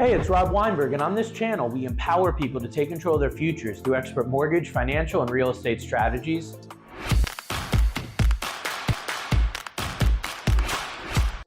Hey, it's Rob Weinberg, and on this channel, we empower people to take control of their futures through expert mortgage, financial, and real estate strategies.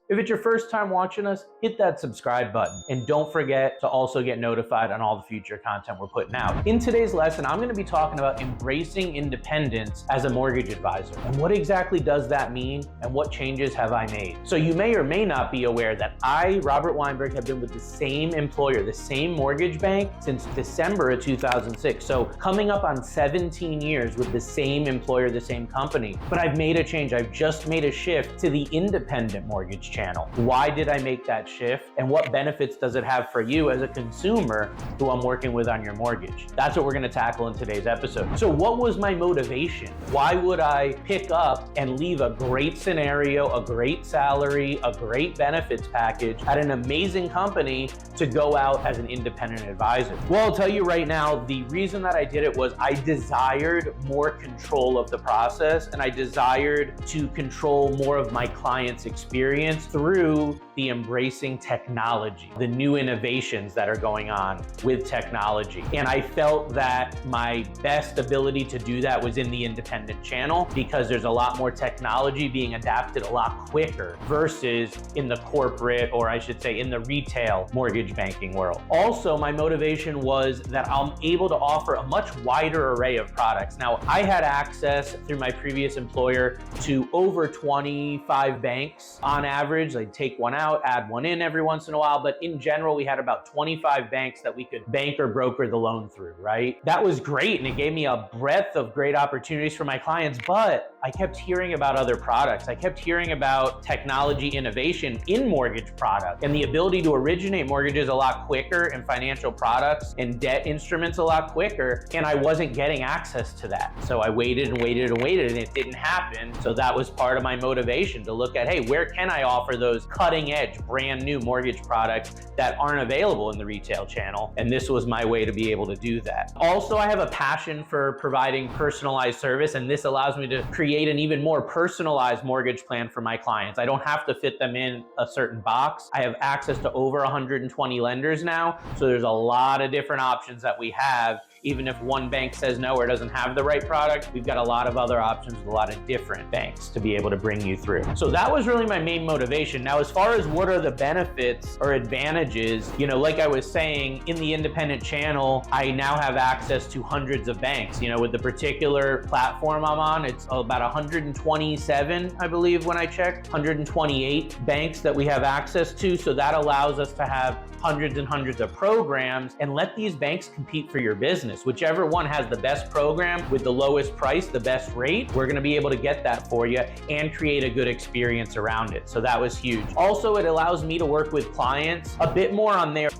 If it's your first time watching us, hit that subscribe button. And don't forget to also get notified on all the future content we're putting out. In today's lesson, I'm gonna be talking about embracing independence as a mortgage advisor. And what exactly does that mean? And what changes have I made? So you may or may not be aware that I, Robert Weinberg, have been with the same employer, the same mortgage bank since December of 2006. So coming up on 17 years with the same employer, the same company. But I've made a change. I've just made a shift to the independent mortgage channel. Why did I make that shift, and what benefits does it have for you as a consumer who I'm working with on your mortgage? That's what we're going to tackle in today's episode. So what was my motivation? Why would I pick up and leave a great scenario, a great salary, a great benefits package at an amazing company to go out as an independent advisor? Well, I'll tell you right now, the reason that I did it was I desired more control of the process, and I desired to control more of my client's experience through the embracing technology, the new innovations that are going on with technology. And I felt that my best ability to do that was in the independent channel, because there's a lot more technology being adapted a lot quicker versus in the corporate, or I should say in the retail mortgage banking world. Also, my motivation was that I'm able to offer a much wider array of products. Now, I had access through my previous employer to over 25 banks on average. I'd take one out, add one in every once in a while, but in general, we had about 25 banks that we could bank or broker the loan through, right? That was great, and it gave me a breadth of great opportunities for my clients, but I kept hearing about other products. I kept hearing about technology innovation in mortgage products and the ability to originate mortgages a lot quicker and financial products and debt instruments a lot quicker, and I wasn't getting access to that. So I waited and waited and waited, and it didn't happen. So that was part of my motivation to look at, hey, where can I offer those cutting edge, brand new mortgage products that aren't available in the retail channel? And this was my way to be able to do that. Also, I have a passion for providing personalized service, and this allows me to create an even more personalized mortgage plan for my clients. I don't have to fit them in a certain box. I have access to over 120 lenders now, so there's a lot of different options that we have. Even if one bank says no or doesn't have the right product, we've got a lot of other options with a lot of different banks to be able to bring you through. So that was really my main motivation. Now, as far as what are the benefits or advantages, like I was saying, in the independent channel, I now have access to hundreds of banks. With the particular platform I'm on, it's about 127, I believe, when I checked, 128 banks that we have access to. So that allows us to have hundreds and hundreds of programs and let these banks compete for your business. Whichever one has the best program with the lowest price, the best rate, we're gonna be able to get that for you and create a good experience around it. So that was huge. Also, it allows me to work with clients a bit more on their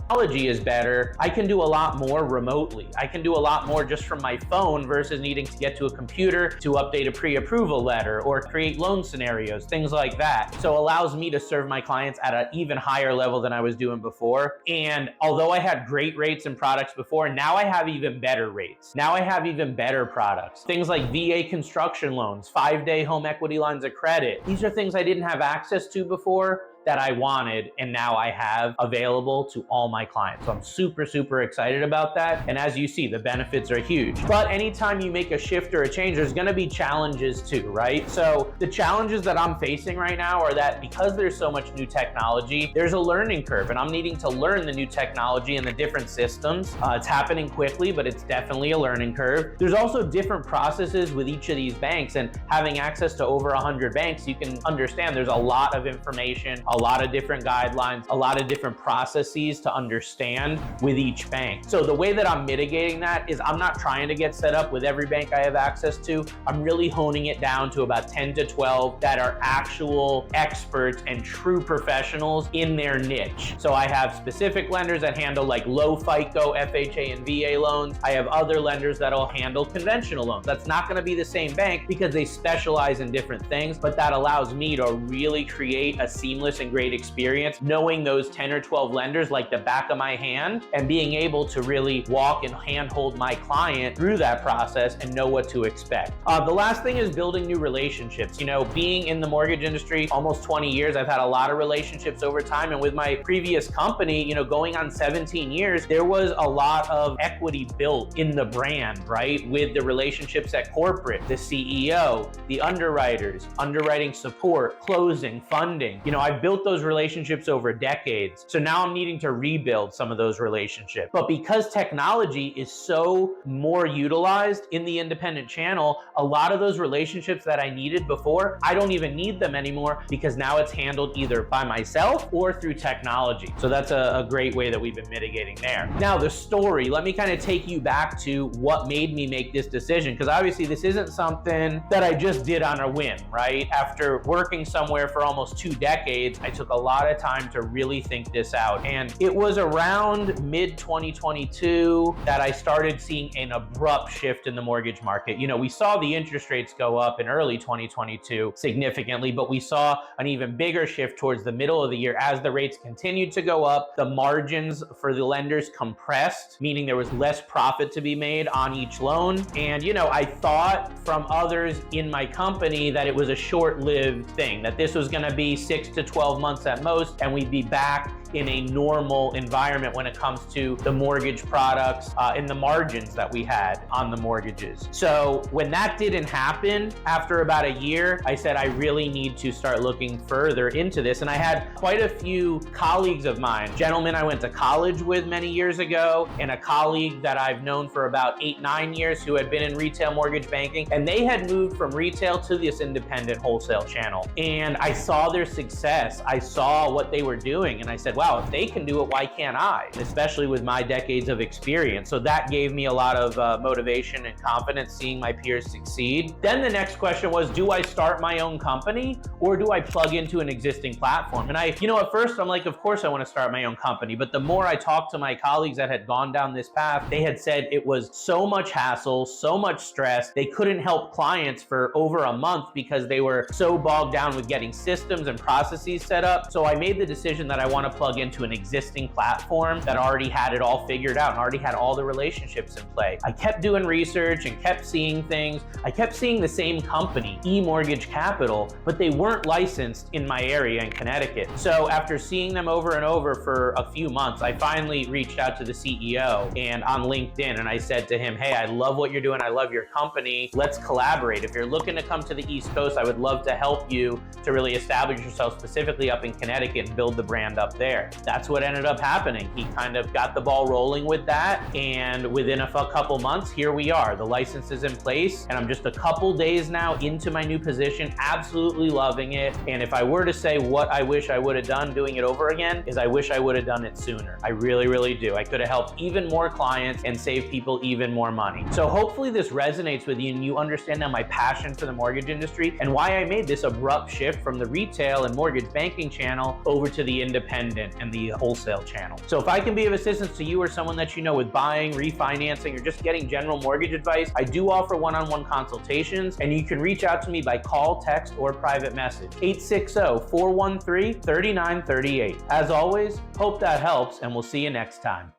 technology is better. I can do a lot more remotely. I can do a lot more just from my phone versus needing to get to a computer to update a pre-approval letter or create loan scenarios, things like that. So it allows me to serve my clients at an even higher level than I was doing before. And although I had great rates and products before, now I have even better rates. Now I have even better products. Things like VA construction loans, 5-day home equity lines of credit. These are things I didn't have access to before that I wanted, and now I have available to all my clients. So I'm super, super excited about that. And as you see, the benefits are huge. But anytime you make a shift or a change, there's gonna be challenges too, right? So the challenges that I'm facing right now are that because there's so much new technology, there's a learning curve, and I'm needing to learn the new technology and the different systems. It's happening quickly, but it's definitely a learning curve. There's also different processes with each of these banks, and having access to over 100 banks, you can understand there's a lot of information, a lot of different guidelines, a lot of different processes to understand with each bank. So the way that I'm mitigating that is I'm not trying to get set up with every bank I have access to. I'm really honing it down to about 10 to 12 that are actual experts and true professionals in their niche. So I have specific lenders that handle like low FICO, FHA, and VA loans. I have other lenders that'll handle conventional loans. That's not gonna be the same bank because they specialize in different things, but that allows me to really create a seamless and and great experience, knowing those 10 or 12 lenders like the back of my hand, and being able to really walk and handhold my client through that process and know what to expect. The last thing is building new relationships. You know, being in the mortgage industry almost 20 years, I've had a lot of relationships over time. And with my previous company, you know, going on 17 years, there was a lot of equity built in the brand, right? With the relationships at corporate, the CEO, the underwriters, underwriting support, closing, funding. You know, I've built those relationships over decades. So now I'm needing to rebuild some of those relationships. But because technology is so more utilized in the independent channel, a lot of those relationships that I needed before, I don't even need them anymore because now it's handled either by myself or through technology. So that's a great way that we've been mitigating there. Now the story, let me kind of take you back to what made me make this decision, because obviously this isn't something that I just did on a whim, right? After working somewhere for almost 2 decades, I took a lot of time to really think this out. And it was around mid-2022 that I started seeing an abrupt shift in the mortgage market. You know, we saw the interest rates go up in early 2022 significantly, but we saw an even bigger shift towards the middle of the year as the rates continued to go up. The margins for the lenders compressed, meaning there was less profit to be made on each loan. And, you know, I thought from others in my company that it was a short-lived thing, that this was going to be 6 to 12 months at most, and we'd be back in a normal environment when it comes to the mortgage products and the margins that we had on the mortgages. So when that didn't happen, after about a year, I said, I really need to start looking further into this. And I had quite a few colleagues of mine, gentlemen I went to college with many years ago, and a colleague that I've known for about 8-9 years who had been in retail mortgage banking, and they had moved from retail to this independent wholesale channel. And I saw their success. I saw what they were doing, and I said, wow, if they can do it, why can't I? Especially with my decades of experience. So that gave me a lot of motivation and confidence seeing my peers succeed. Then the next question was, do I start my own company or do I plug into an existing platform? And at first I'm like, of course I want to start my own company. But the more I talked to my colleagues that had gone down this path, they had said it was so much hassle, so much stress. They couldn't help clients for over a month because they were so bogged down with getting systems and processes set up. So I made the decision that I want to plug into an existing platform that already had it all figured out and already had all the relationships in play. I kept doing research and kept seeing things. I kept seeing the same company, eMortgage Capital, but they weren't licensed in my area in Connecticut. So after seeing them over and over for a few months, I finally reached out to the CEO and on LinkedIn, and I said to him, hey, I love what you're doing. I love your company. Let's collaborate. If you're looking to come to the East Coast, I would love to help you to really establish yourself specifically up in Connecticut and build the brand up there. That's what ended up happening. He kind of got the ball rolling with that, and within a couple months, here we are. The license is in place, and I'm just a couple days now into my new position, absolutely loving it. And if I were to say what I wish I would have done doing it over again, is I wish I would have done it sooner. I really, really do. I could have helped even more clients and saved people even more money. So hopefully this resonates with you and you understand now my passion for the mortgage industry and why I made this abrupt shift from the retail and mortgage banking channel over to the independent and the wholesale channel. So if I can be of assistance to you or someone that you know with buying, refinancing, or just getting general mortgage advice, I do offer one-on-one consultations, and you can reach out to me by call, text, or private message. 860-413-3938. As always, hope that helps, and we'll see you next time.